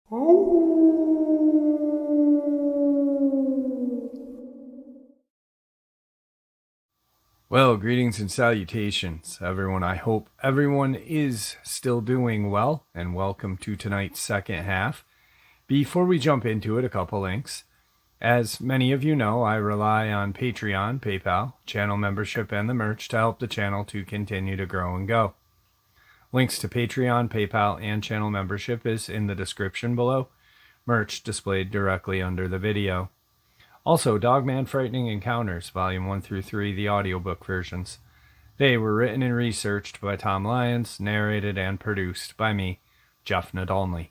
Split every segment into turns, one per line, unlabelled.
Well, greetings and salutations, everyone. I hope everyone is still doing well, and welcome to tonight's second half. Before we jump into it, a couple links. As many of you know, I rely on Patreon, PayPal, channel membership, and the merch to help the channel to continue to grow and go. Links to Patreon, PayPal, and channel membership is in the description below. Merch displayed directly under the video. Also, Dogman Frightening Encounters, Volume 1 through 3, the audiobook versions. They were written and researched by Tom Lyons, narrated and produced by me, Jeff Nadolny.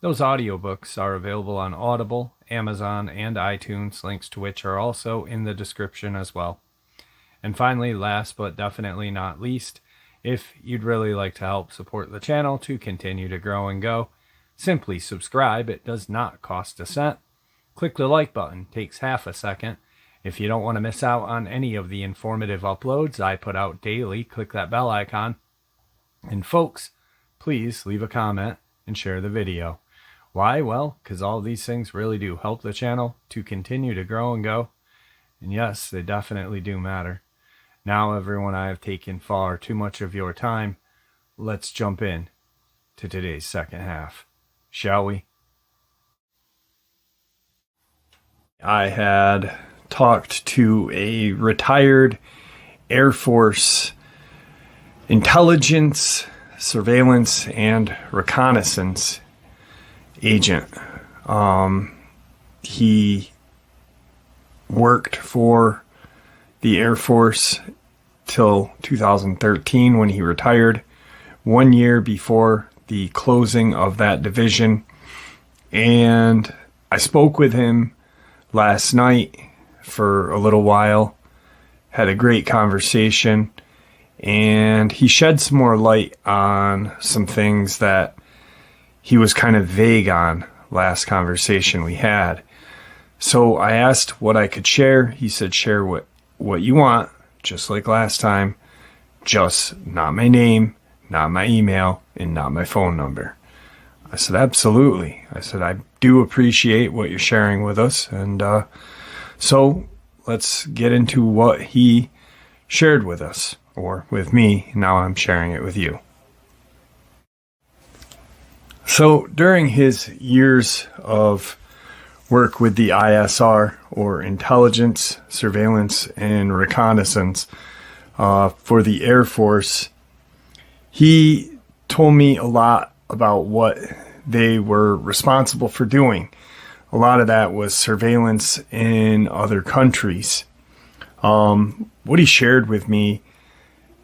Those audiobooks are available on Audible, Amazon, and iTunes, links to which are also in the description as well. And finally, last but definitely not least, if you'd really like to help support the channel to continue to grow and go, simply subscribe. It does not cost a cent. Click the like button, takes half a second. If you don't want to miss out on any of the informative uploads I put out daily, click that bell icon. And folks, please leave a comment and share the video. Why? Well, because all these things really do help the channel to continue to grow and go. And yes, they definitely do matter. Now, everyone, I have taken far too much of your time. Let's jump in to today's second half, shall we? I had talked to a retired Air Force intelligence, surveillance, and reconnaissance agent. He worked for the Air Force till 2013 when he retired, 1 year before the closing of that division. And I spoke with him last night for a little while, had a great conversation, and he shed some more light on some things that he was kind of vague on last conversation we had. So I asked what I could share. He said, share what you want, just like last time, just not my name, not my email, and not my phone number. I said, absolutely. I said, I do appreciate what you're sharing with us. And so let's get into what he shared with us, or with me. Now I'm sharing it with you. So during his years of work with the ISR, or Intelligence, Surveillance, and Reconnaissance for the Air Force, he told me a lot about what they were responsible for doing. A lot of that was surveillance in other countries. What he shared with me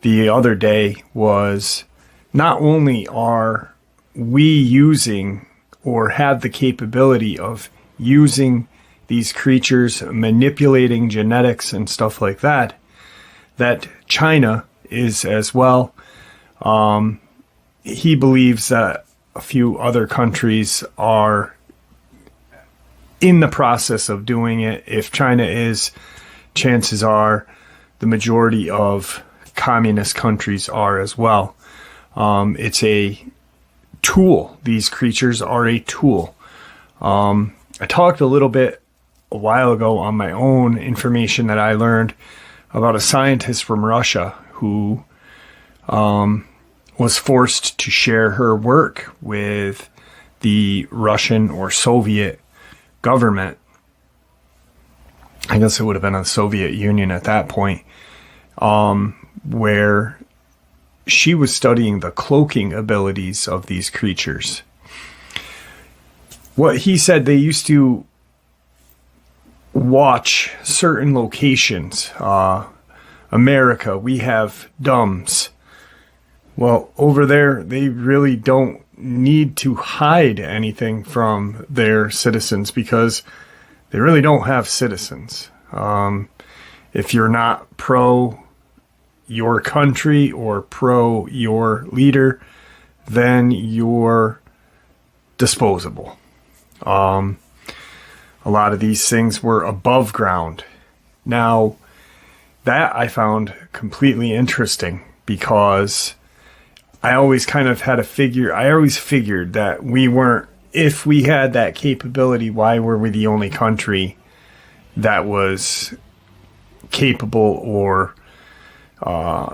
the other day was, not only are we using or have the capability of using these creatures, manipulating genetics and stuff like that, that China is as well. He believes that a few other countries are in the process of doing it. If China is, chances are the majority of communist countries are as well. It's a tool. These creatures are a tool. I talked a little bit a while ago on my own information that I learned about a scientist from Russia who was forced to share her work with the Russian or Soviet government. I guess it would have been the Soviet Union at that point, where she was studying the cloaking abilities of these creatures. What he said, they used to watch certain locations. America, we have DUMBs. Well, over there, they really don't need to hide anything from their citizens because they really don't have citizens. If you're not pro your country or pro your leader, then you're disposable. A lot of these things were above ground. Now, that I found completely interesting because I always kind of had I always figured that we weren't if we had that capability, why were we the only country that was capable or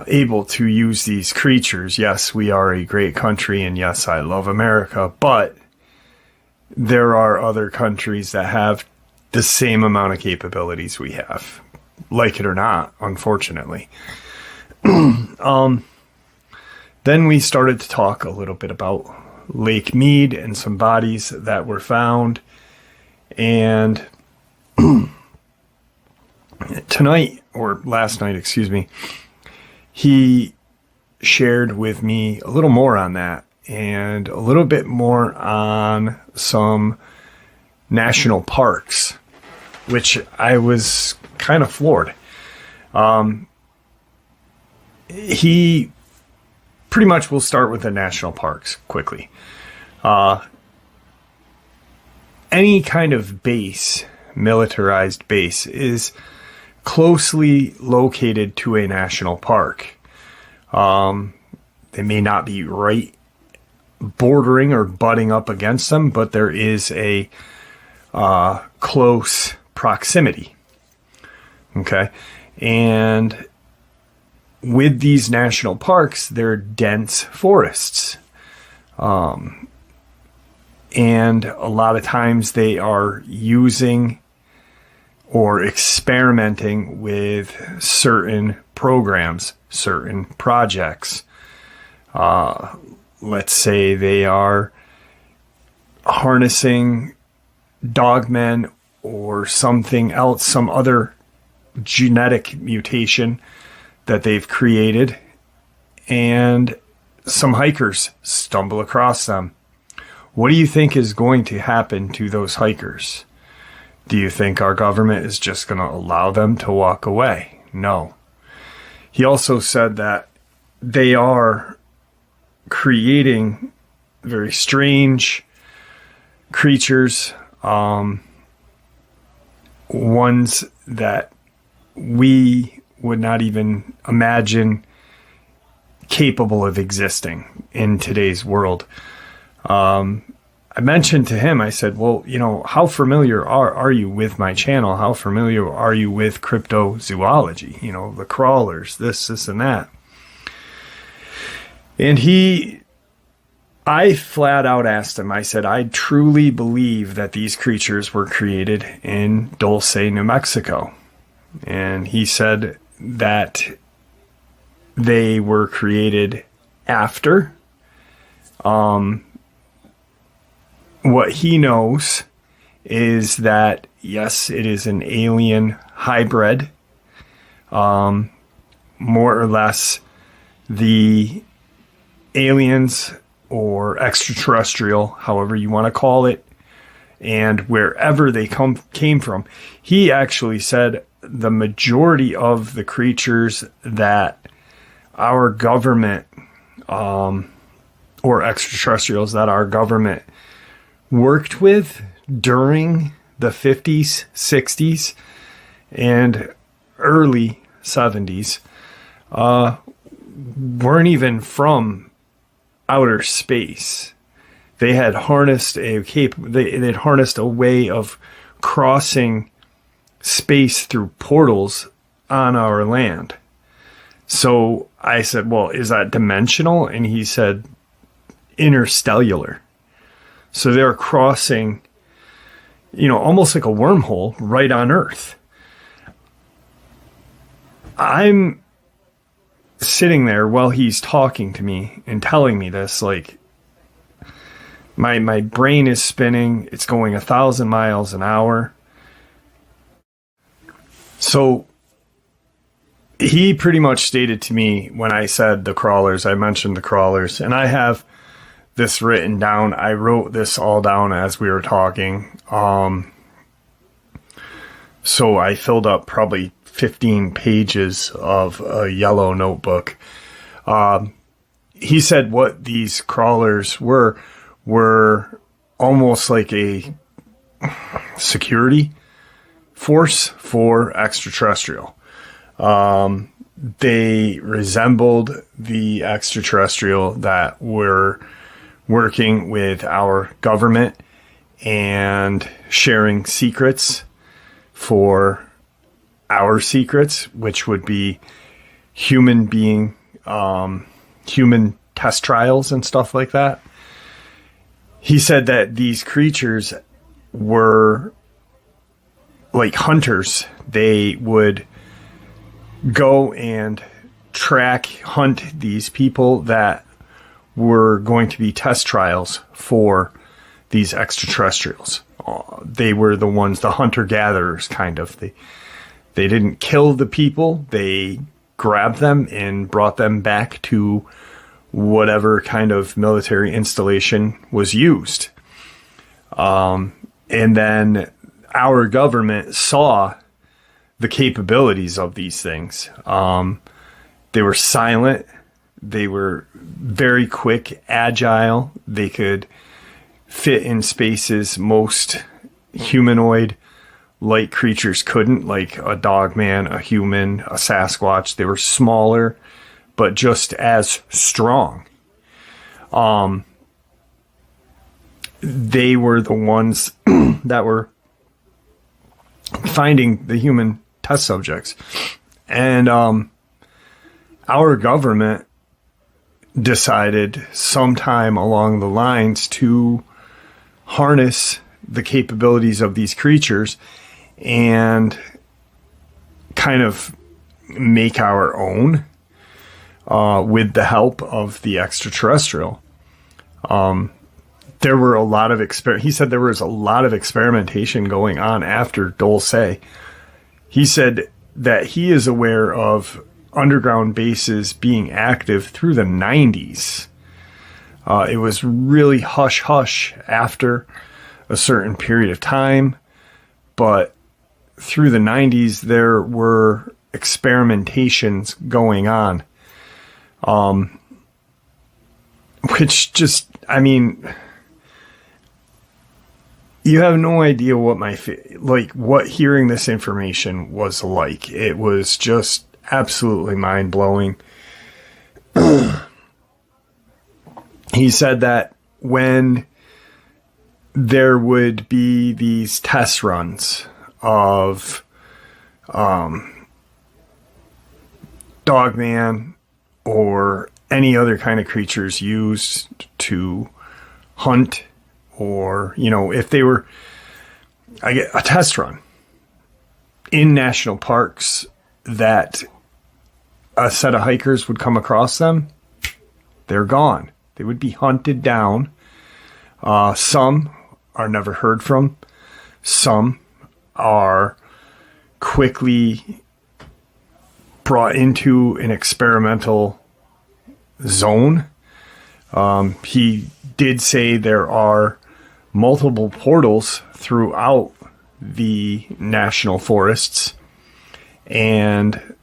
able to use these creatures? Yes, we are a great country, and yes, I love America, but there are other countries that have the same amount of capabilities we have, like it or not, unfortunately. Then we started to talk a little bit about Lake Mead and some bodies that were found. And last night, he shared with me a little more on that and a little bit more on some national parks, which I was kind of floored. He pretty much will start with the national parks quickly. Any kind of base, militarized base, is closely located to a national park. They may not be right bordering or butting up against them, but there is a close proximity. Okay. And with these national parks, they're dense forests. And a lot of times they are using or experimenting with certain programs, certain projects. Let's say they are harnessing Dogman or something else, some other genetic mutation that they've created, and some hikers stumble across them. What do you think is going to happen to those hikers? Do you think our government is just going to allow them to walk away? No. He also said that they are creating very strange creatures, ones that we would not even imagine capable of existing in today's world. I mentioned to him, I said, well, how familiar are you with my channel? How familiar are you with cryptozoology? The crawlers, this and that. And I flat out asked him, I said, I truly believe that these creatures were created in Dulce, New Mexico. And he said that they were created after. What he knows is that, yes, it is an alien hybrid. More or less, the aliens or extraterrestrial, however you want to call it, and wherever they came from. He actually said the majority of the creatures that our government, or extraterrestrials that our government worked with during the 50s, 60s, and early 70s, weren't even from outer space. They had harnessed they'd harnessed a way of crossing space through portals on our land. So I said, well, is that dimensional? And he said, interstellar. So they're crossing, almost like a wormhole right on Earth. I'm sitting there while he's talking to me and telling me this, like, my brain is spinning. It's going 1,000 miles an hour. So he pretty much stated to me when I said the crawlers, I mentioned the crawlers, and I have this written down. I wrote this all down as we were talking. So I filled up probably 15 pages of a yellow notebook. He said what these crawlers were almost like a security force for extraterrestrial. They resembled the extraterrestrial that were working with our government and sharing secrets for our secrets, which would be human test trials and stuff like that. He said that these creatures were like hunters. They would go and hunt these people that were going to be test trials for these extraterrestrials. They were the ones, the hunter-gatherers, kind of. They didn't kill the people. They grabbed them and brought them back to whatever kind of military installation was used. And then our government saw the capabilities of these things. They were silent. They were very quick, agile. They could fit in spaces most humanoid-like creatures couldn't, like a Dogman, a human, a Sasquatch. They were smaller, but just as strong. They were the ones that were finding the human test subjects. And our government decided sometime along the lines to harness the capabilities of these creatures and kind of make our own with the help of the extraterrestrial. There were a lot of he said there was a lot of experimentation going on after Dulce. He said that he is aware of underground bases being active through the 90s. It was really hush-hush after a certain period of time, but through the 90s there were experimentations going on. Which just, I mean, you have no idea what what hearing this information was like. It was just absolutely mind-blowing. He said that when there would be these test runs of Dogman or any other kind of creatures used to hunt, or, if they were a test run in national parks, that a set of hikers would come across them, they're gone. They would be hunted down. Some are never heard from. Some are quickly brought into an experimental zone. He did say there are multiple portals throughout the national forests, and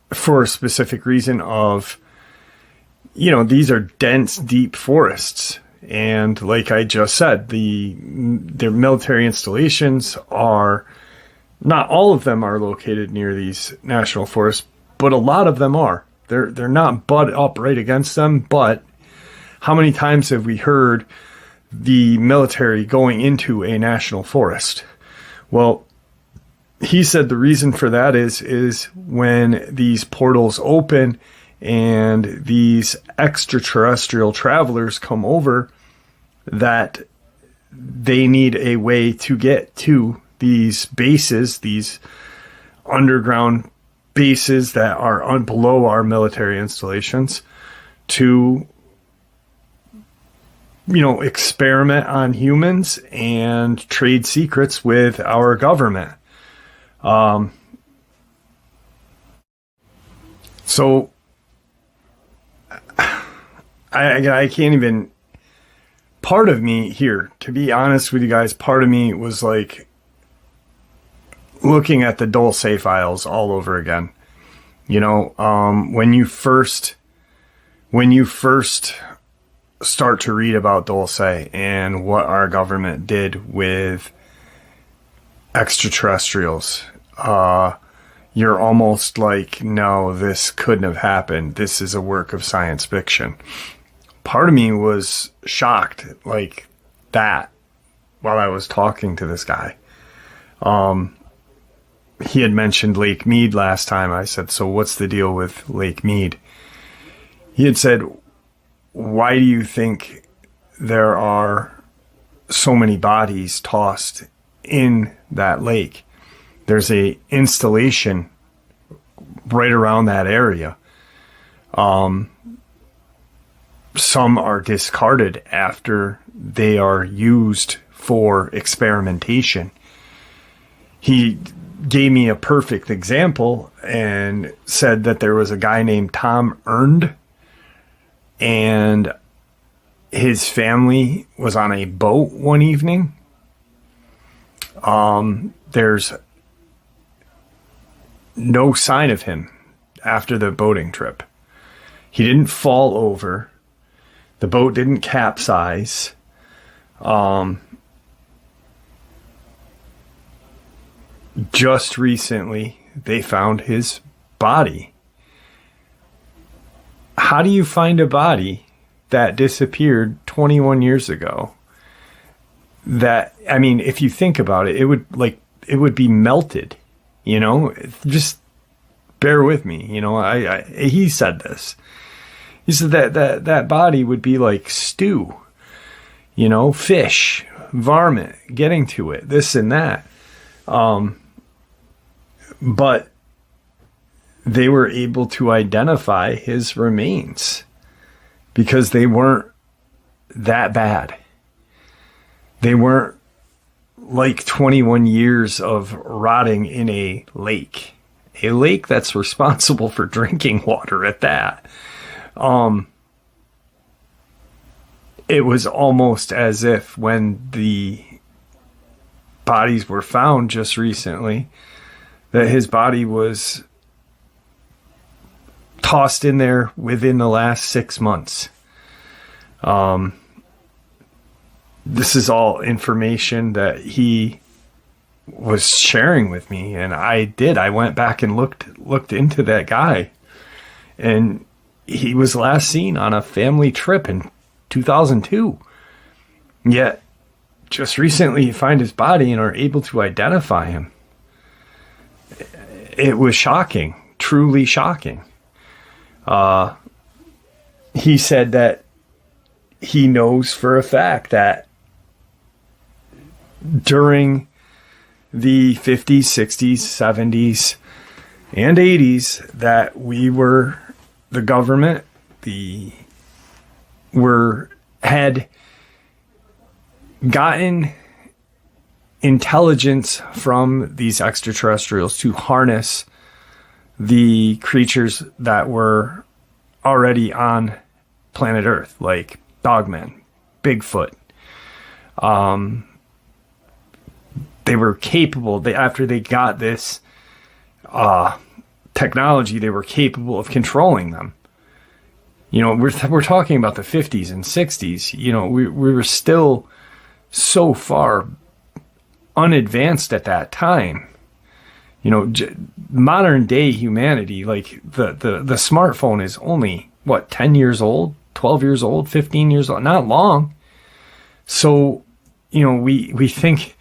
for a specific reason of, these are dense, deep forests. And like I just said, their military installations are, not all of them are located near these national forests, but a lot of them are. They're not butt up right against them, but how many times have we heard the military going into a national forest? Well, he said the reason for that is when these portals open and these extraterrestrial travelers come over, that they need a way to get to these bases, these underground bases that are below our military installations, to experiment on humans and trade secrets with our government. So I can't even, part of me here, to be honest with you guys, part of me was like looking at the Dulce files all over again. When you first start to read about Dulce and what our government did with extraterrestrials, you're almost like, no, this couldn't have happened. This is a work of science fiction. Part of me was shocked, like, that while I was talking to this guy. He had mentioned Lake Mead last time. I said, so what's the deal with Lake Mead? He had said, why do you think there are so many bodies tossed in that lake? There's a installation right around that area. Some are discarded after they are used for experimentation. He gave me a perfect example and said that there was a guy named Tom Earned, and his family was on a boat one evening. There's no sign of him after the boating trip. He didn't fall over. The boat didn't capsize. Just recently, they found his body. How do you find a body that disappeared 21 years ago? That, I mean, if you think about it, it would be melted, you know? Just bear with me, you know? He said this. He said that body would be like stew, you know, fish, varmint, getting to it, this and that. But they were able to identify his remains because they weren't that bad. They weren't like 21 years of rotting in a lake that's responsible for drinking water at that. It was almost as if when the bodies were found just recently, that his body was tossed in there within the last 6 months. This is all information that he was sharing with me, and I went back and looked into that guy, and he was last seen on a family trip in 2002. Yet just recently you find his body and are able to identify him. It was shocking, truly shocking. He said that he knows for a fact that during the 50s, 60s, 70s, and 80s that the government, had gotten intelligence from these extraterrestrials to harness the creatures that were already on planet Earth, like Dogman, Bigfoot. They were capable, after they got this technology, they were capable of controlling them. You know, we're talking about the 50s and 60s. You know, we were still so far unadvanced at that time. You know, modern day humanity, like the smartphone is only, 10 years old, 12 years old, 15 years old, not long. So, you know, we think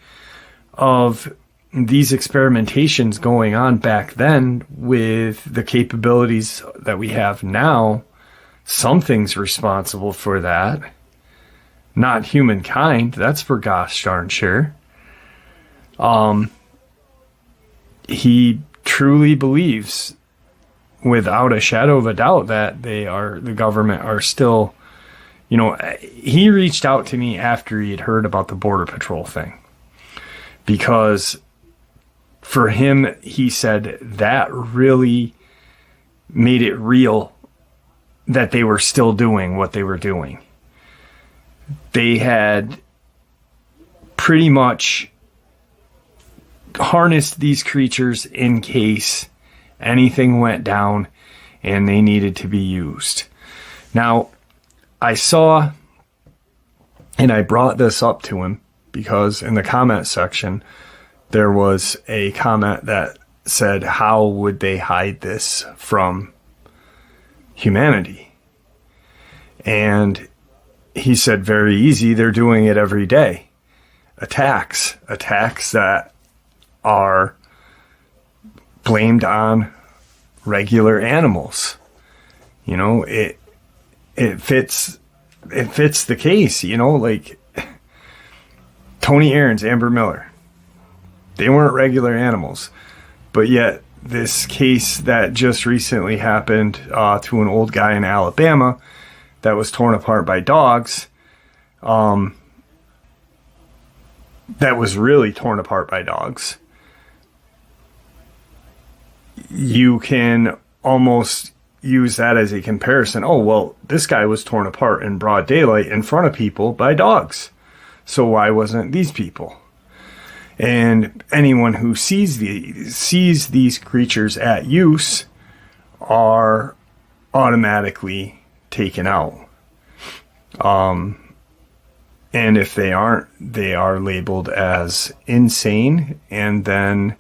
of these experimentations going on back then with the capabilities that we have now. Something's responsible for that. Not humankind, that's for gosh darn sure. He truly believes, without a shadow of a doubt, that the government are still, you know, he reached out to me after he had heard about the Border Patrol thing. Because for him, he said that really made it real that they were still doing what they were doing. They had pretty much harnessed these creatures in case anything went down and they needed to be used. Now, I saw, and I brought this up to him because in the comment section, there was a comment that said, how would they hide this from humanity? And he said, very easy. They're doing it every day. attacks that are blamed on regular animals. You know, it fits the case, you know, like Tony Aarons, Amber Miller. They weren't regular animals, but yet this case that just recently happened to an old guy in Alabama that was torn apart by dogs, that was really torn apart by dogs. You can almost use that as a comparison. Oh, well, this guy was torn apart in broad daylight in front of people by dogs. So why wasn't these people? And anyone who sees these creatures at use are automatically taken out. And if they aren't, they are labeled as insane, and then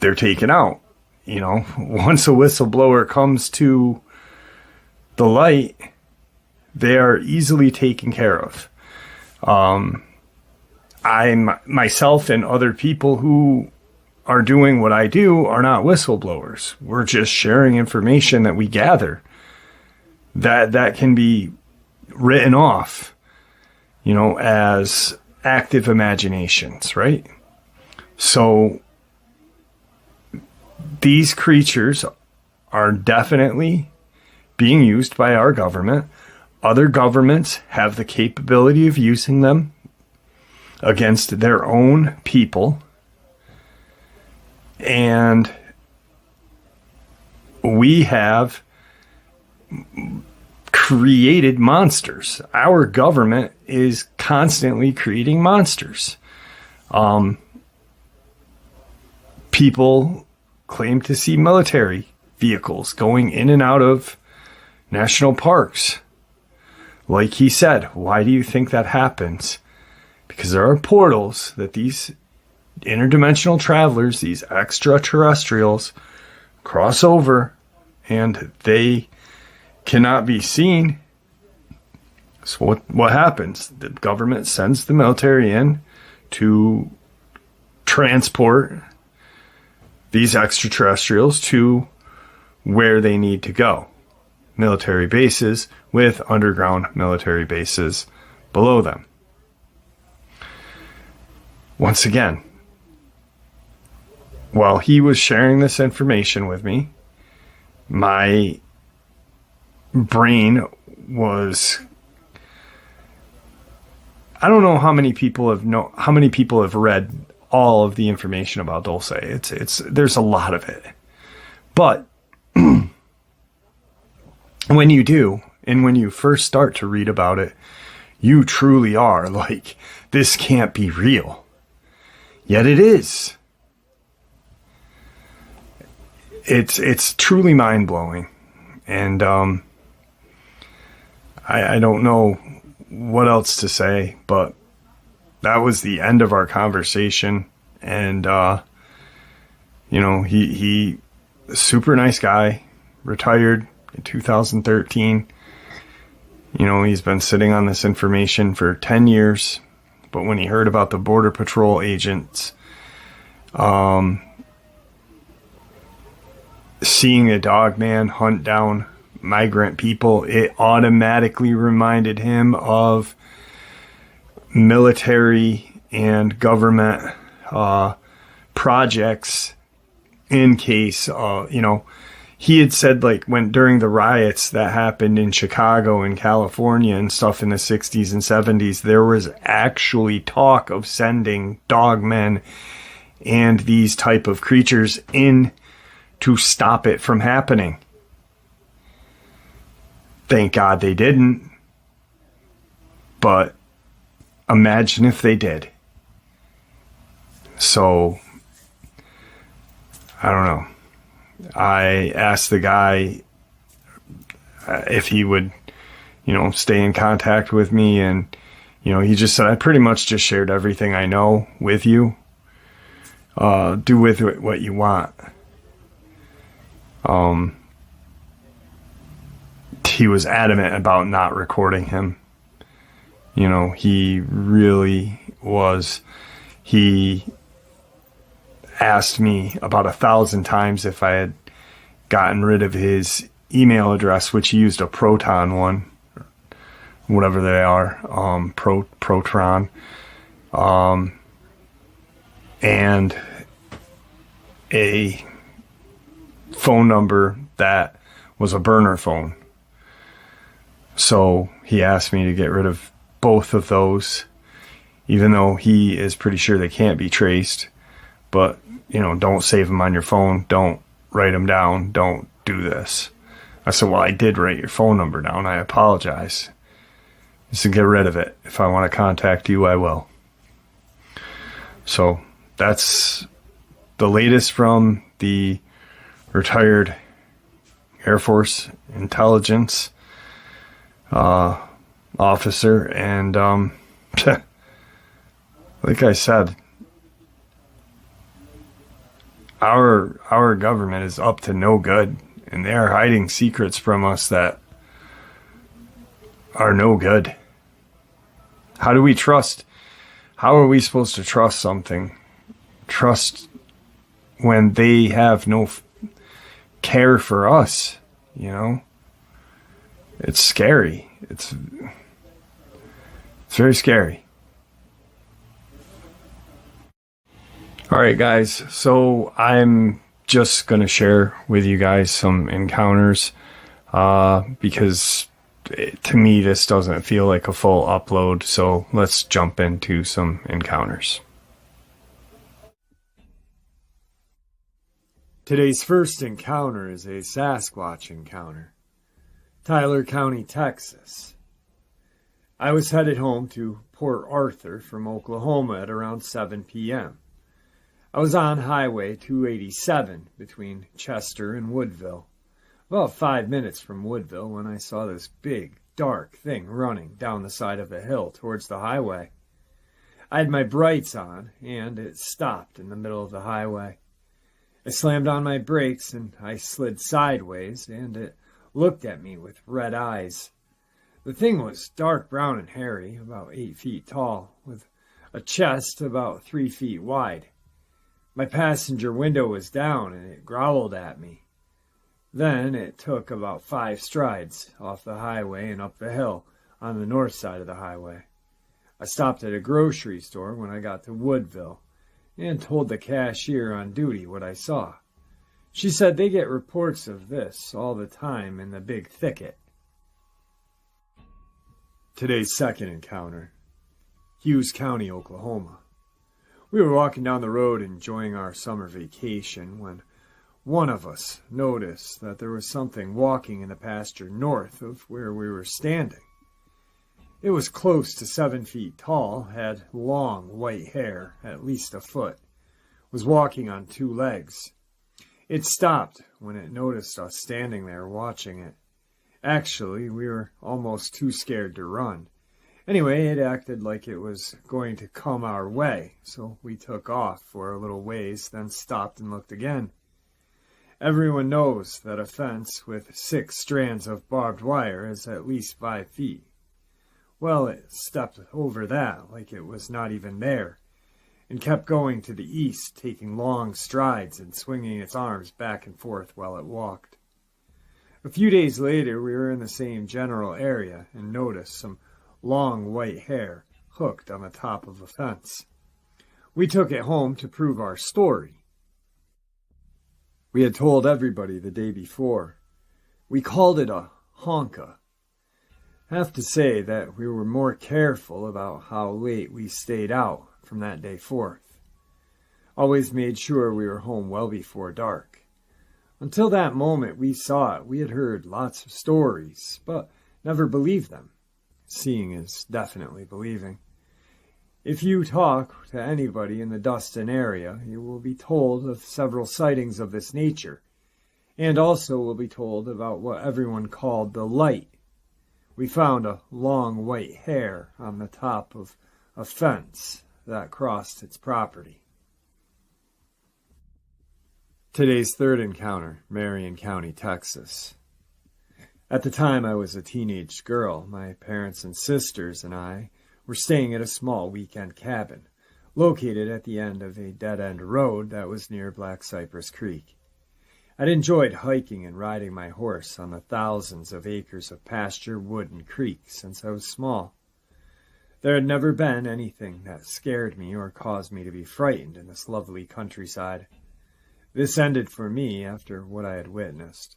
they're taken out. You know, once a whistleblower comes to the light, they are easily taken care of. I myself and other people who are doing what I do are not whistleblowers. We're just sharing information that we gather that can be written off, you know, as active imaginations, right? So these creatures are definitely being used by our government. Other governments have the capability of using them against their own people. And we have created monsters. Our government is constantly creating monsters. People claim to see military vehicles going in and out of national parks. Like he said, why do you think that happens? Because there are portals that these interdimensional travelers, these extraterrestrials, cross over, and they cannot be seen. So what happens? The government sends the military in to transport these extraterrestrials to where they need to go. Military bases with underground military bases below them. Once again, while he was sharing this information with me, my brain was, I don't know how many people have read all of the information about Dulce. There's a lot of it. But when you do, and when you first start to read about it, you truly are like, this can't be real. Yet it is. It's truly mind-blowing. And I don't know what else to say, but that was the end of our conversation. And you know, he super nice guy, retired in 2013. You know, he's been sitting on this information for 10 years. But when he heard about the Border Patrol agents seeing a Dogman hunt down migrant people, it automatically reminded him of military and government projects in case, you know, he had said, like, when during the riots that happened in Chicago and California and stuff in the 60s and 70s, there was actually talk of sending dogmen and these type of creatures in to stop it from happening. Thank God they didn't. But imagine if they did. So, I don't know. I asked the guy if he would, you know, stay in contact with me. And, you know, he just said, I pretty much just shared everything I know with you. Do with it what you want. He was adamant about not recording him. You know, he really was. He asked me about 1,000 times if I had gotten rid of his email address, which he used a Proton one, whatever they are, Proton, and a phone number that was a burner phone. So he asked me to get rid of both of those, even though he is pretty sure they can't be traced. But, you know, don't save them on your phone. Don't write them down. Don't do this. I said, well, I did write your phone number down. I apologize. He said, get rid of it. If I want to contact you, I will. So that's the latest from the retired Air Force intelligence officer. And like I said, our government is up to no good, and they are hiding secrets from us that are no good. How do we trust? How are we supposed to trust something? Trust when they have no care for us, you know? It's scary. It's very scary. All right, guys. So I'm just going to share with you guys some encounters because to me, this doesn't feel like a full upload. So let's jump into some encounters. Today's first encounter is a Sasquatch encounter. Tyler County, Texas. I was headed home to Port Arthur from Oklahoma at around 7 p.m. I was on Highway 287 between Chester and Woodville, about 5 minutes from Woodville, when I saw this big, dark thing running down the side of the hill towards the highway. I had my brights on, and it stopped in the middle of the highway. I slammed on my brakes, and I slid sideways, and it looked at me with red eyes. The thing was dark brown and hairy, about 8 feet tall, with a chest about 3 feet wide. My passenger window was down, and it growled at me. Then it took about 5 strides off the highway and up the hill on the north side of the highway. I stopped at a grocery store when I got to Woodville and told the cashier on duty what I saw. She said they get reports of this all the time in the big thicket. Today's second encounter, Hughes County, Oklahoma. We were walking down the road enjoying our summer vacation when one of us noticed that there was something walking in the pasture north of where we were standing. It was close to 7 feet tall, had long white hair, at least a foot, was walking on 2 legs. It stopped when it noticed us standing there watching it. Actually, we were almost too scared to run. Anyway, it acted like it was going to come our way, so we took off for a little ways, then stopped and looked again. Everyone knows that a fence with 6 strands of barbed wire is at least 5 feet. Well, it stepped over that like it was not even there, and kept going to the east, taking long strides and swinging its arms back and forth while it walked. A few days later, we were in the same general area and noticed some long white hair hooked on the top of a fence. We took it home to prove our story. We had told everybody the day before. We called it a honka. Have to say that we were more careful about how late we stayed out from that day forth. Always made sure we were home well before dark. Until that moment we saw it, we had heard lots of stories, but never believed them. Seeing is definitely believing. If you talk to anybody in the Dustin area, you will be told of several sightings of this nature, and also will be told about what everyone called the light. We found a long white hair on the top of a fence that crossed its property. Today's third encounter, Marion County, Texas. At the time I was a teenage girl. My parents and sisters and I
were staying at a small weekend cabin, located at the end of a dead-end road that was near Black Cypress Creek. I'd enjoyed hiking and riding my horse on the thousands of acres of pasture, wood, and creek since I was small. There had never been anything that scared me or caused me to be frightened in this lovely countryside. This ended for me after what I had witnessed.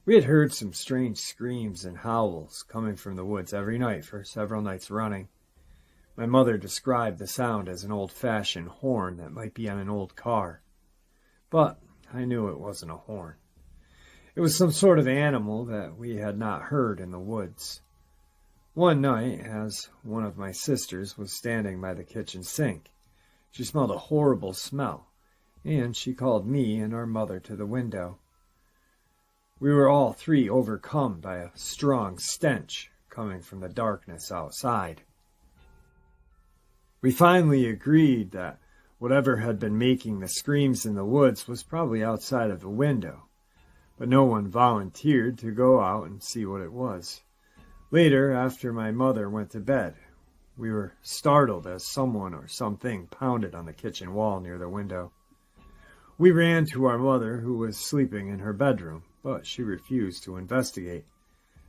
We had heard some strange screams and howls coming from the woods every night for several nights running. My mother described the sound as an old-fashioned horn that might be on an old car. But I knew it wasn't a horn. It was some sort of animal that we had not heard in the woods. One night, as one of my sisters was standing by the kitchen sink, she smelled a horrible smell, and she called me and our mother to the window. We were all three overcome by a strong stench coming from the darkness outside. We finally agreed that whatever had been making the screams in the woods was probably outside of the window, but no one volunteered to go out and see what it was. Later, after my mother went to bed, we were startled as someone or something pounded on the kitchen wall near the window. We ran to our mother, who was sleeping in her bedroom, but she refused to investigate,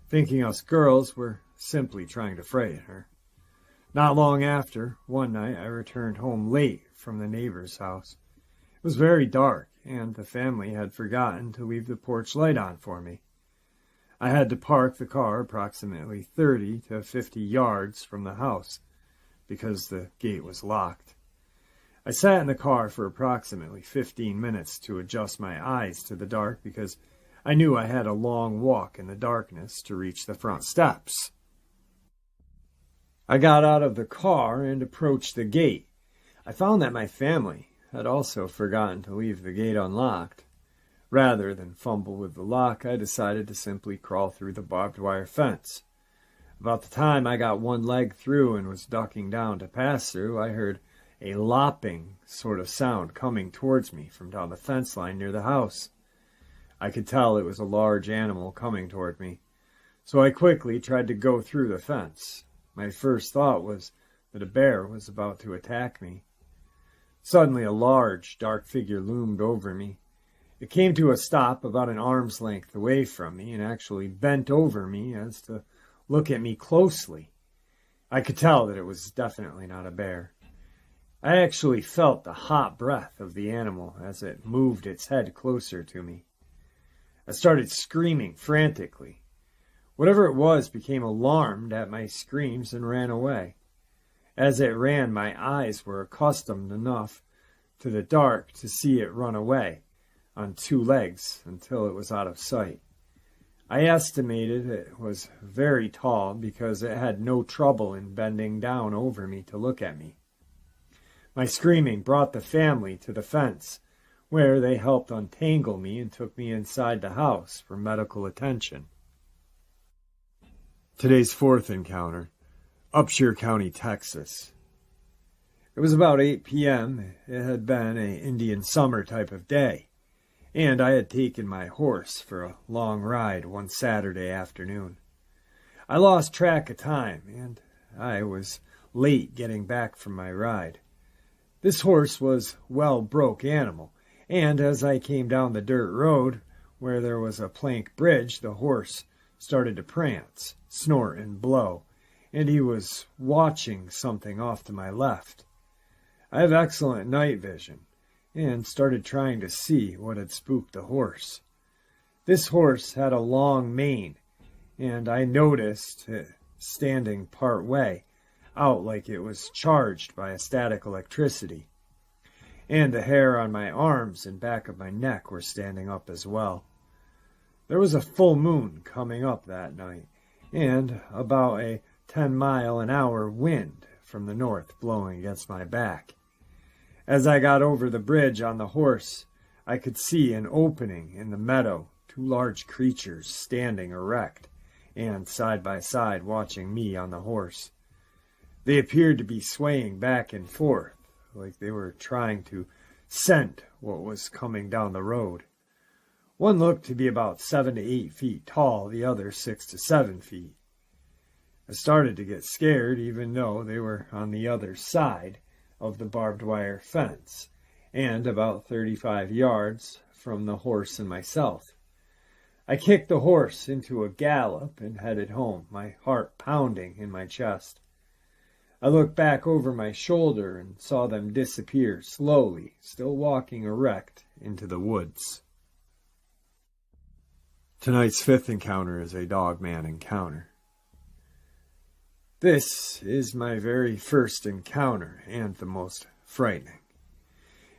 thinking us girls were simply trying to frighten her. Not long after, one night I returned home late from the neighbor's house. It was very dark, and the family had forgotten to leave the porch light on for me. I had to park the car approximately 30 to 50 yards from the house, because the gate was locked. I sat in the car for approximately 15 minutes to adjust my eyes to the dark, because I knew I had a long walk in the darkness to reach the front steps. I got out of the car and approached the gate. I found that my family had also forgotten to leave the gate unlocked. Rather than fumble with the lock, I decided to simply crawl through the barbed wire fence. About the time I got one leg through and was ducking down to pass through, I heard a lopping sort of sound coming towards me from down the fence line near the house. I could tell it was a large animal coming toward me, so I quickly tried to go through the fence. My first thought was that a bear was about to attack me. Suddenly a large, dark figure loomed over me. It came to a stop about an arm's length away from me and actually bent over me as to look at me closely. I could tell that it was definitely not a bear. I actually felt the hot breath of the animal as it moved its head closer to me. I started screaming frantically. Whatever it was became alarmed at my screams and ran away. As it ran, my eyes were accustomed enough to the dark to see it run away on two legs until it was out of sight. I estimated it was very tall because it had no trouble in bending down over me to look at me. My screaming brought the family to the fence, where they helped untangle me and took me inside the house for medical attention. Today's fourth encounter, Upshur County, Texas. It was about 8 p.m. It had been an Indian summer type of day, and I had taken my horse for a long ride one Saturday afternoon. I lost track of time, and I was late getting back from my ride. This horse was a well-broke animal, and as I came down the dirt road, where there was a plank bridge, the horse started to prance, snort, and blow, and he was watching something off to my left. I have excellent night vision, and started trying to see what had spooked the horse. This horse had a long mane, and I noticed it standing part way out like it was charged by a static electricity, and the hair on my arms and back of my neck were standing up as well. There was a full moon coming up that night, and about a 10-mile-an-hour wind from the north blowing against my back. As I got over the bridge on the horse, I could see an opening in the meadow, two large creatures standing erect and side by side watching me on the horse. They appeared to be swaying back and forth, like they were trying to scent what was coming down the road. One looked to be about 7 to 8 feet tall, the other 6 to 7 feet. I started to get scared even though they were on the other side of the barbed wire fence and about 35 yards from the horse and myself. I kicked the horse into a gallop and headed home, my heart pounding in my chest. I looked back over my shoulder and saw them disappear slowly, still walking erect into the woods. Tonight's fifth encounter is a Dogman encounter. This is my very first encounter and the most frightening.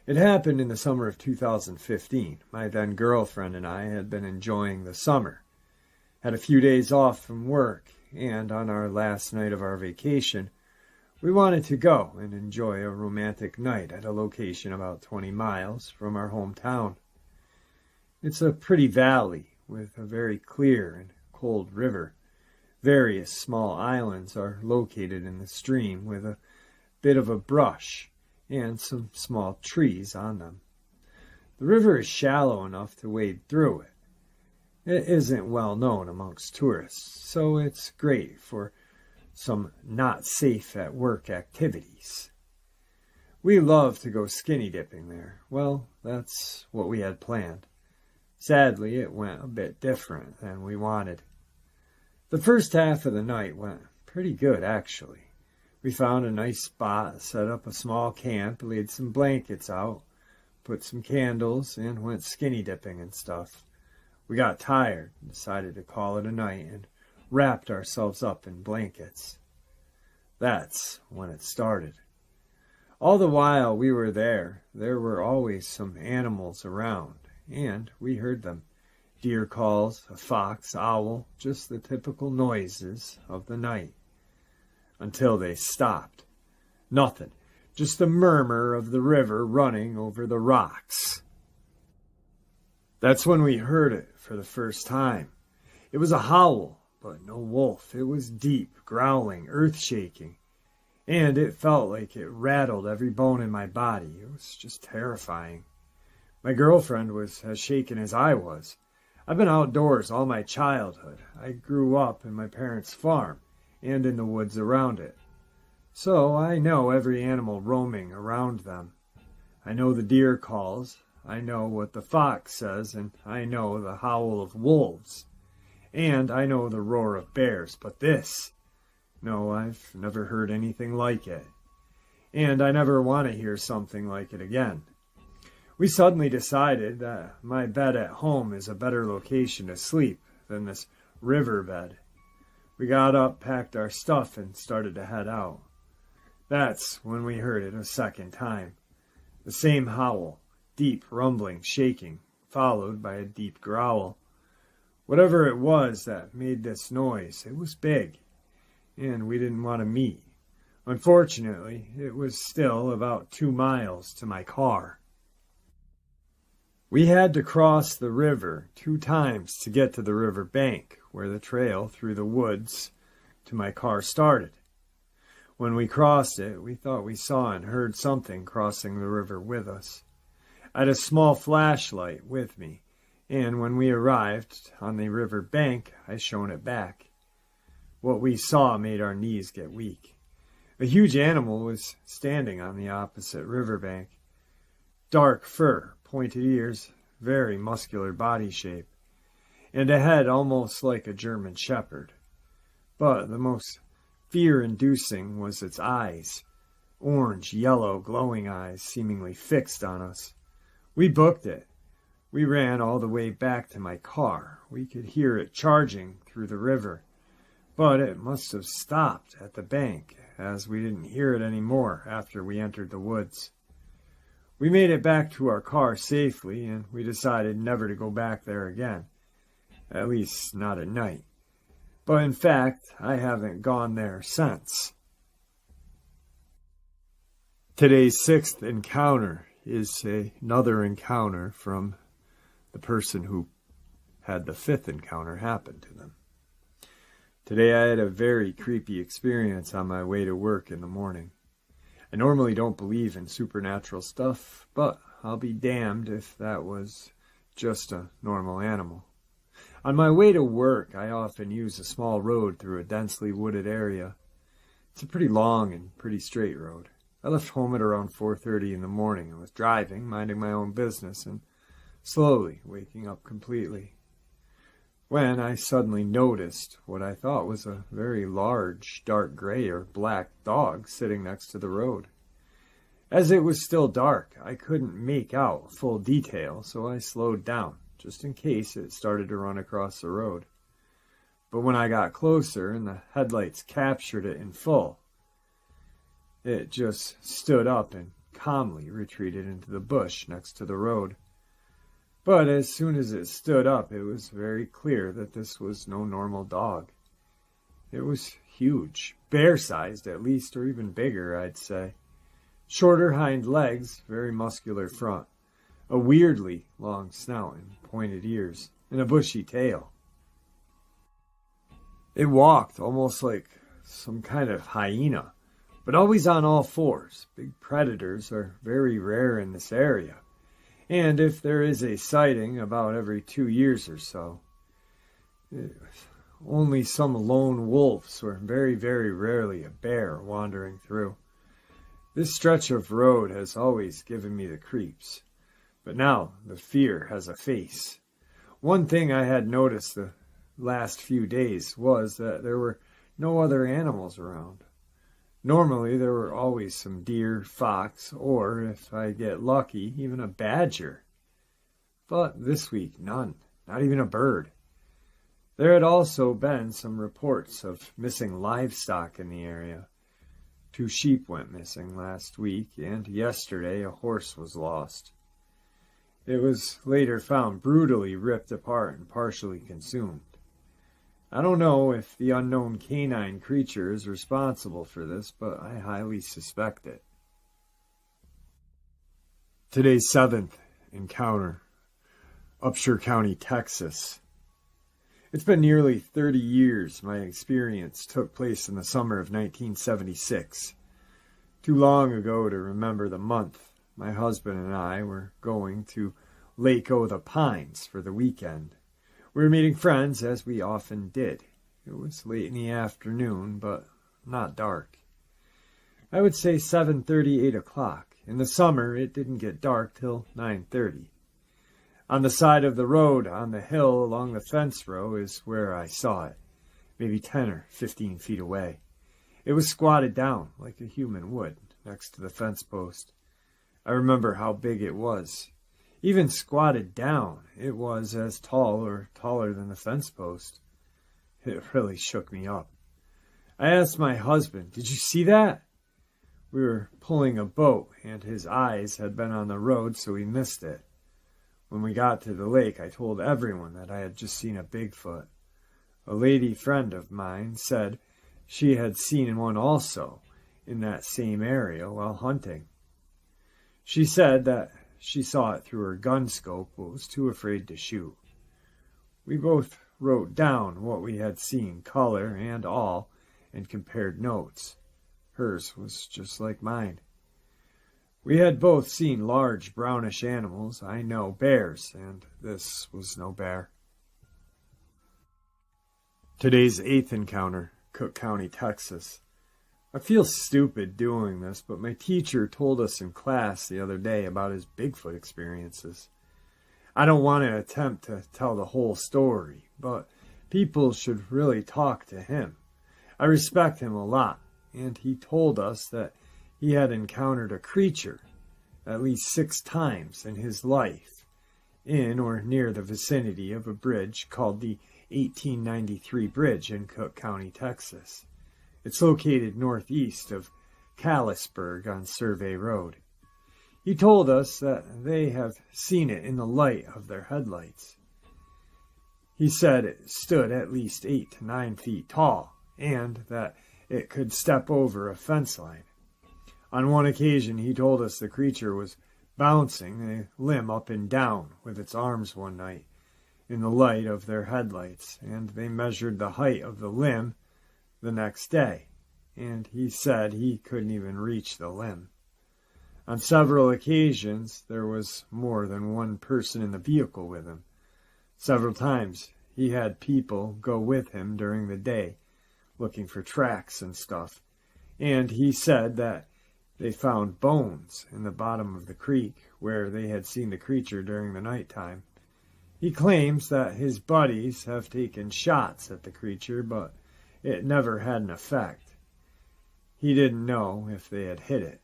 It happened in the summer of 2015. My then girlfriend and I had been enjoying the summer, had a few days off from work, and on our last night of our vacation, we wanted to go and enjoy a romantic night at a location about 20 miles from our hometown. It's a pretty valley with a very clear and cold river. Various small islands are located in the stream with a bit of a brush and some small trees on them. The river is shallow enough to wade through it. It isn't well known amongst tourists, so it's great for some not safe at work activities. We love to go skinny dipping there. Well, that's what we had planned. Sadly, it went a bit different than we wanted. The first half of the night went pretty good, actually. We found a nice spot, set up a small camp, laid some blankets out, put some candles, and went skinny dipping and stuff. We got tired and decided to call it a night and wrapped ourselves up in blankets. That's when it started. All the while we were there were always some animals around, and we heard them. Deer calls, a fox, owl, just the typical noises of the night. Until they stopped. Nothing, just the murmur of the river running over the rocks. That's when we heard it for the first time. It was a howl, but no wolf. It was deep, growling, earth-shaking, and it felt like it rattled every bone in my body. It was just terrifying. My girlfriend was as shaken as I was. I've been outdoors all my childhood. I grew up in my parents' farm and in the woods around it. So I know every animal roaming around them. I know the deer calls, I know what the fox says, and I know the howl of wolves. And I know the roar of bears, but this, no, I've never heard anything like it. And I never want to hear something like it again. We suddenly decided that my bed at home is a better location to sleep than this river bed. We got up, packed our stuff, and started to head out. That's when we heard it a second time. The same howl, deep rumbling, shaking, followed by a deep growl. Whatever it was that made this noise, it was big, and we didn't want to meet. Unfortunately, it was still about 2 miles to my car. We had to cross the river 2 times to get to the river bank, where the trail through the woods to my car started. When we crossed it, we thought we saw and heard something crossing the river with us. I had a small flashlight with me, and when we arrived on the river bank, I shone it back. What we saw made our knees get weak. A huge animal was standing on the opposite riverbank. Dark fur, pointed ears, very muscular body shape, and a head almost like a German shepherd. But the most fear-inducing was its eyes, orange, yellow, glowing eyes seemingly fixed on us. We booked it. We ran all the way back to my car. We could hear it charging through the river, but it must have stopped at the bank, as we didn't hear it anymore after we entered the woods. We made it back to our car safely, and we decided never to go back there again. At least not at night. But in fact, I haven't gone there since. Today's 6th encounter is another encounter from the person who had the 5th encounter happen to them. Today I had a very creepy experience on my way to work in the morning. I normally don't believe in supernatural stuff, but I'll be damned if that was just a normal animal. On my way to work, I often use a small road through a densely wooded area. It's a pretty long and pretty straight road. I left home at around 4:30 in the morning and was driving, minding my own business, and slowly waking up completely, when I suddenly noticed what I thought was a very large, dark gray or black dog sitting next to the road. As it was still dark, I couldn't make out full detail, so I slowed down, just in case it started to run across the road. But when I got closer and the headlights captured it in full, it just stood up and calmly retreated into the bush next to the road. But as soon as it stood up, it was very clear that this was no normal dog. It was huge, bear-sized at least, or even bigger, I'd say. Shorter hind legs, very muscular front, a weirdly long snout and pointed ears, and a bushy tail. It walked almost like some kind of hyena, but always on all fours. Big predators are very rare in this area, and if there is a sighting about every 2 years or so, only some lone wolves or very, very rarely a bear wandering through. This stretch of road has always given me the creeps, but now the fear has a face. One thing I had noticed the last few days was that there were no other animals around. Normally there were always some deer, fox, or, if I get lucky, even a badger. But this week, none, not even a bird. There had also been some reports of missing livestock in the area. 2 sheep went missing last week, and yesterday a horse was lost. It was later found brutally ripped apart and partially consumed. I don't know if the unknown canine creature is responsible for this, but I highly suspect it. Today's 7th encounter, Upshur County, Texas. It's been nearly 30 years my experience took place in the summer of 1976. Too long ago to remember the month, my husband and I were going to Lake O' the Pines for the weekend. We were meeting friends, as we often did. It was late in the afternoon, but not dark. I would say 7:30, 8 o'clock. In the summer, it didn't get dark till 9:30. On the side of the road, on the hill along the fence row, is where I saw it, maybe 10 or 15 feet away. It was squatted down, like a human would, next to the fence post. I remember how big it was. Even squatted down, it was as tall or taller than the fence post. It really shook me up. I asked my husband, "Did you see that?" We were pulling a boat, and his eyes had been on the road, so he missed it. When we got to the lake, I told everyone that I had just seen a Bigfoot. A lady friend of mine said she had seen one also in that same area while hunting. She said that she saw it through her gun scope, but was too afraid to shoot. We both wrote down what we had seen, color and all, and compared notes. Hers was just like mine. We had both seen large brownish animals, I know bears, and this was no bear. Today's 8th encounter, Cook County, Texas. I feel stupid doing this, but my teacher told us in class the other day about his Bigfoot experiences. I don't want to attempt to tell the whole story, but people should really talk to him. I respect him a lot, and he told us that he had encountered a creature at least 6 times in his life, in or near the vicinity of a bridge called the 1893 Bridge in Cook County, Texas. It's located northeast of Callisburg on Survey Road. He told us that they have seen it in the light of their headlights. He said it stood at least 8 to 9 feet tall, and that it could step over a fence line. On one occasion, he told us the creature was bouncing a limb up and down with its arms one night in the light of their headlights, and they measured the height of the limb the next day, and he said he couldn't even reach the limb. On several occasions, there was more than one person in the vehicle with him. Several times, he had people go with him during the day, looking for tracks and stuff. And he said that they found bones in the bottom of the creek where they had seen the creature during the nighttime. He claims that his buddies have taken shots at the creature, but it never had an effect. He didn't know if they had hit it.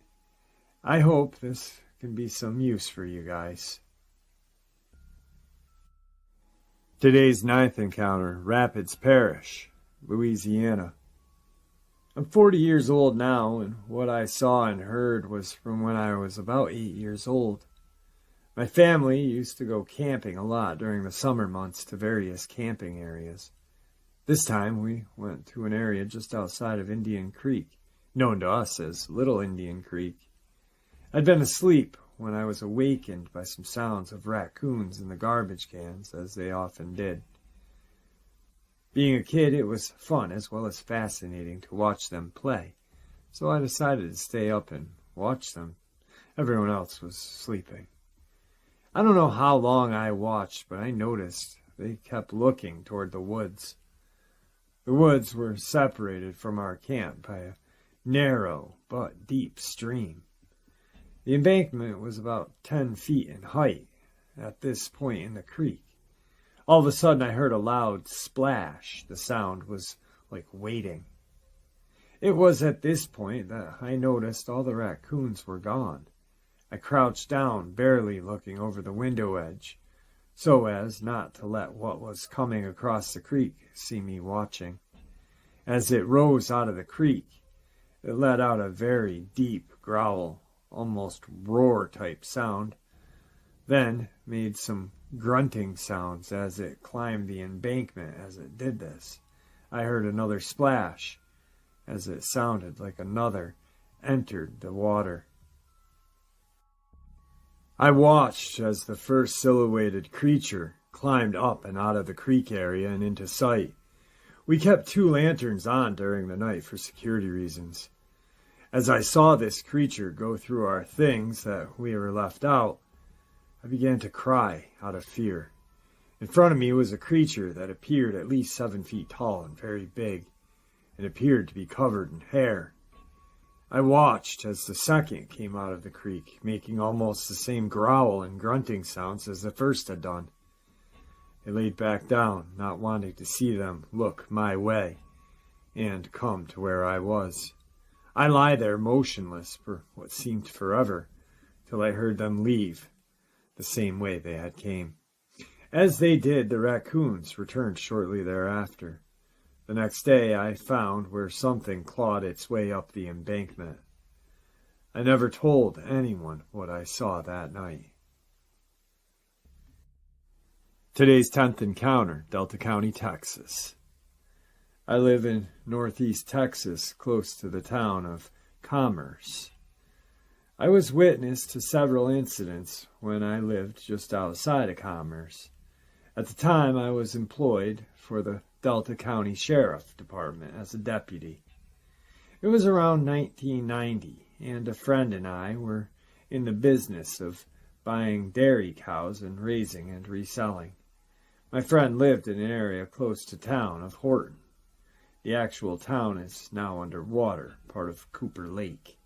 I hope this can be some use for you guys. Today's ninth encounter, Rapids Parish, Louisiana. I'm 40 years old now, and what I saw and heard was from when I was about 8 years old. My family used to go camping a lot during the summer months to various camping areas. This time we went to an area just outside of Indian Creek, known to us as Little Indian Creek. I'd been asleep when I was awakened by some sounds of raccoons in the garbage cans, as they often did. Being a kid, it was fun as well as fascinating to watch them play, so I decided to stay up and watch them. Everyone else was sleeping. I don't know how long I watched, but I noticed they kept looking toward the woods. The woods were separated from our camp by a narrow but deep stream. The embankment was about 10 feet in height at this point in the creek. All of a sudden I heard a loud splash. The sound was like waiting. It was at this point that I noticed all the raccoons were gone. I crouched down, barely looking over the window edge, so as not to let what was coming across the creek see me watching. As it rose out of the creek, it let out a very deep growl, almost roar-type sound, then made some grunting sounds as it climbed the embankment. As it did this, I heard another splash, as it sounded like another entered the water. I watched as the first silhouetted creature climbed up and out of the creek area and into sight. We kept 2 lanterns on during the night for security reasons. As I saw this creature go through our things that we were left out, I began to cry out of fear. In front of me was a creature that appeared at least 7 feet tall and very big, and appeared to be covered in hair. I watched as the second came out of the creek, making almost the same growl and grunting sounds as the first had done. I laid back down, not wanting to see them look my way and come to where I was. I lie there motionless for what seemed forever, till I heard them leave, the same way they had came. As they did, the raccoons returned shortly thereafter. The next day I found where something clawed its way up the embankment. I never told anyone what I saw that night. Today's 10th encounter, Delta County, Texas. I live in northeast Texas, close to the town of Commerce. I was witness to several incidents when I lived just outside of Commerce. At the time, I was employed for the Delta County Sheriff Department as a deputy. It was around 1990, and a friend and I were in the business of buying dairy cows and raising and reselling. My friend lived in an area close to town of Horton. The actual town is now underwater, part of Cooper Lake.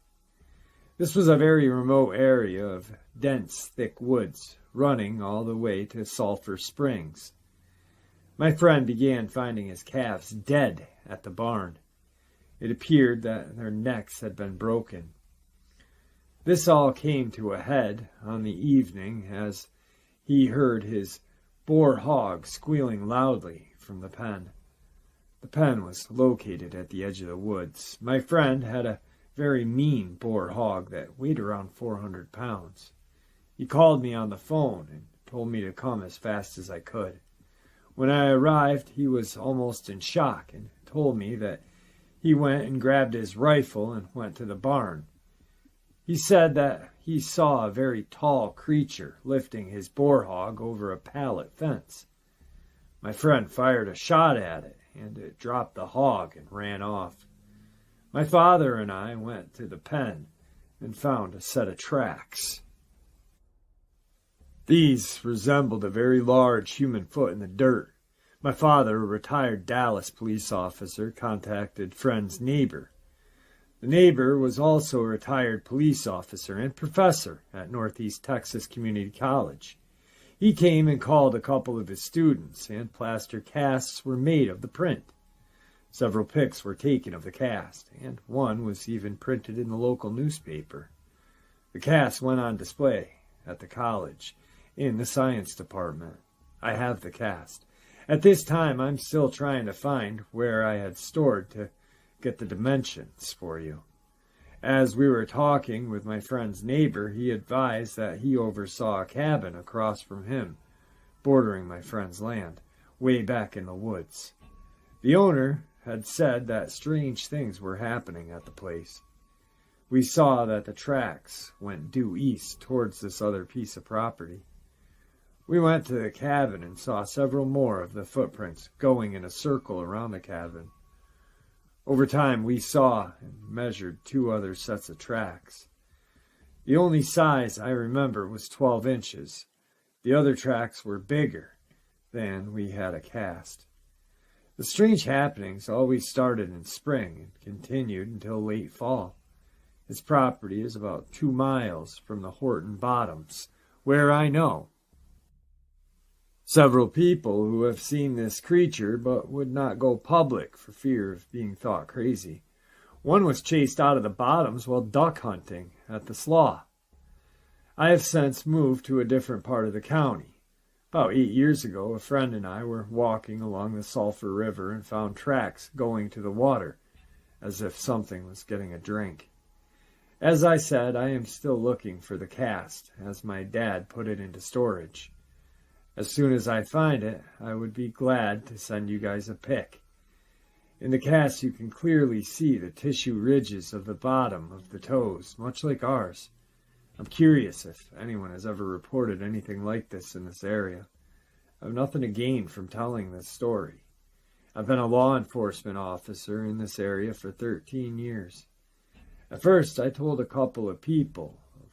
This was a very remote area of dense, thick woods, running all the way to Sulphur Springs. My friend began finding his calves dead at the barn. It appeared that their necks had been broken. This all came to a head on the evening as he heard his boar hog squealing loudly from the pen. The pen was located at the edge of the woods. My friend had a very mean boar hog that weighed around 400 pounds. He called me on the phone and told me to come as fast as I could. When I arrived, he was almost in shock and told me that he went and grabbed his rifle and went to the barn. He said that he saw a very tall creature lifting his boar hog over a pallet fence. My friend fired a shot at it, and it dropped the hog and ran off. My father and I went to the pen and found a set of tracks. These resembled a very large human foot in the dirt. My father, a retired Dallas police officer, contacted friend's neighbor. The neighbor was also a retired police officer and professor at Northeast Texas Community College. He came and called a couple of his students, and plaster casts were made of the print. Several pics were taken of the cast, and one was even printed in the local newspaper. The cast went on display at the college in the science department. I have the cast. At this time, I'm still trying to find where I had stored to get the dimensions for you. As we were talking with my friend's neighbor, he advised that he oversaw a cabin across from him, bordering my friend's land, way back in the woods. The owner had said that strange things were happening at the place. We saw that the tracks went due east towards this other piece of property. We went to the cabin and saw several more of the footprints going in a circle around the cabin. Over time, we saw and measured 2 other sets of tracks. The only size I remember was 12 inches. The other tracks were bigger than we had a cast. The strange happenings always started in spring and continued until late fall. Its property is about 2 miles from the Horton Bottoms, where I know several people who have seen this creature but would not go public for fear of being thought crazy. One was chased out of the bottoms while duck hunting at the slough. I have since moved to a different part of the county. About 8 years ago, a friend and I were walking along the Sulphur River and found tracks going to the water, as if something was getting a drink. As I said, I am still looking for the cast, as my dad put it into storage. As soon as I find it, I would be glad to send you guys a pic. In the cast, you can clearly see the tissue ridges of the bottom of the toes, much like ours. I'm curious if anyone has ever reported anything like this in this area. I have nothing to gain from telling this story. I've been a law enforcement officer in this area for 13 years. At first, I told a couple of people of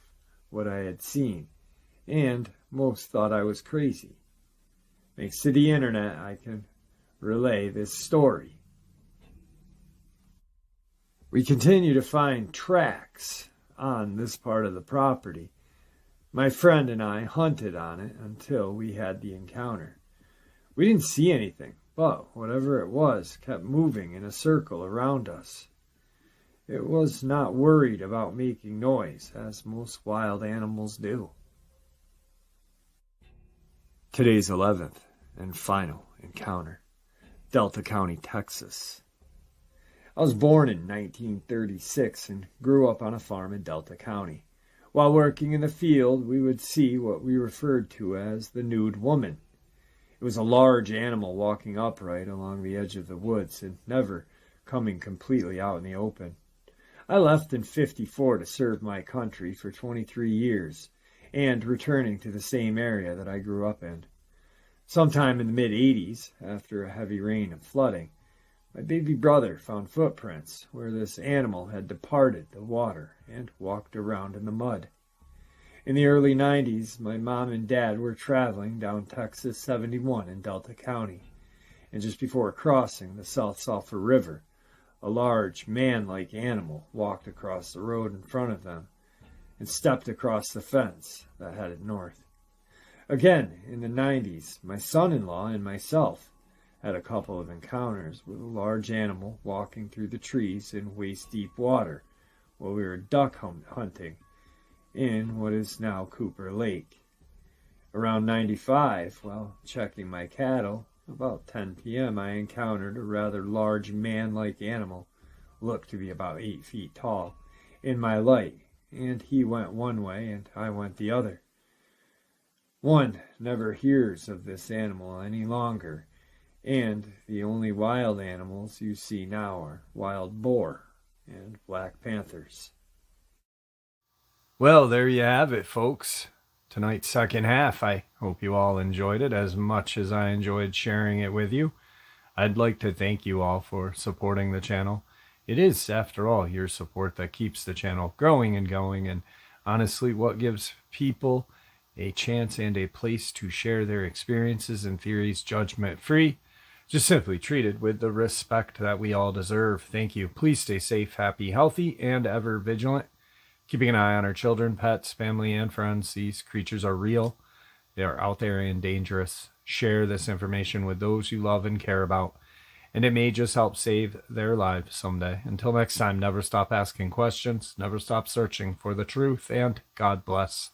what I had seen, and most thought I was crazy. Thanks to the internet, I can relay this story. We continue to find tracks on this part of the property. My friend and I hunted on it until we had the encounter. We didn't see anything, but whatever it was kept moving in a circle around us. It was not worried about making noise, as most wild animals do. Today's 11th and final encounter. Delta County, Texas. I was born in 1936 and grew up on a farm in Delta County. While working in the field, we would see what we referred to as the nude woman. It was a large animal walking upright along the edge of the woods and never coming completely out in the open. I left in '54 to serve my country for 23 years and returning to the same area that I grew up in. Sometime in the mid-'80s, after a heavy rain and flooding, my baby brother found footprints where this animal had departed the water and walked around in the mud. In the early '90s, my mom and dad were traveling down Texas 71 in Delta County, and just before crossing the South Sulphur River, a large man-like animal walked across the road in front of them and stepped across the fence that headed north. Again, in the '90s, my son-in-law and myself had a couple of encounters with a large animal walking through the trees in waist-deep water while we were duck hunting in what is now Cooper Lake. Around '95, while checking my cattle, about 10 p.m., I encountered a rather large man-like animal, looked to be about 8 feet tall, in my light, and he went one way and I went the other. One never hears of this animal any longer, and the only wild animals you see now are wild boar and black panthers.
Well, there you have it, folks. Tonight's second half. I hope you all enjoyed it as much as I enjoyed sharing it with you. I'd like to thank you all for supporting the channel. It is, after all, your support that keeps the channel growing and going, and honestly, what gives people a chance and a place to share their experiences and theories judgment-free. just simply treated with the respect that we all deserve. Thank you. Please stay safe, happy, healthy, and ever vigilant. Keeping an eye on our children, pets, family, and friends. These creatures are real. They are out there and dangerous. Share this information with those you love and care about, and it may just help save their lives someday. Until next time, never stop asking questions, never stop searching for the truth, and God bless.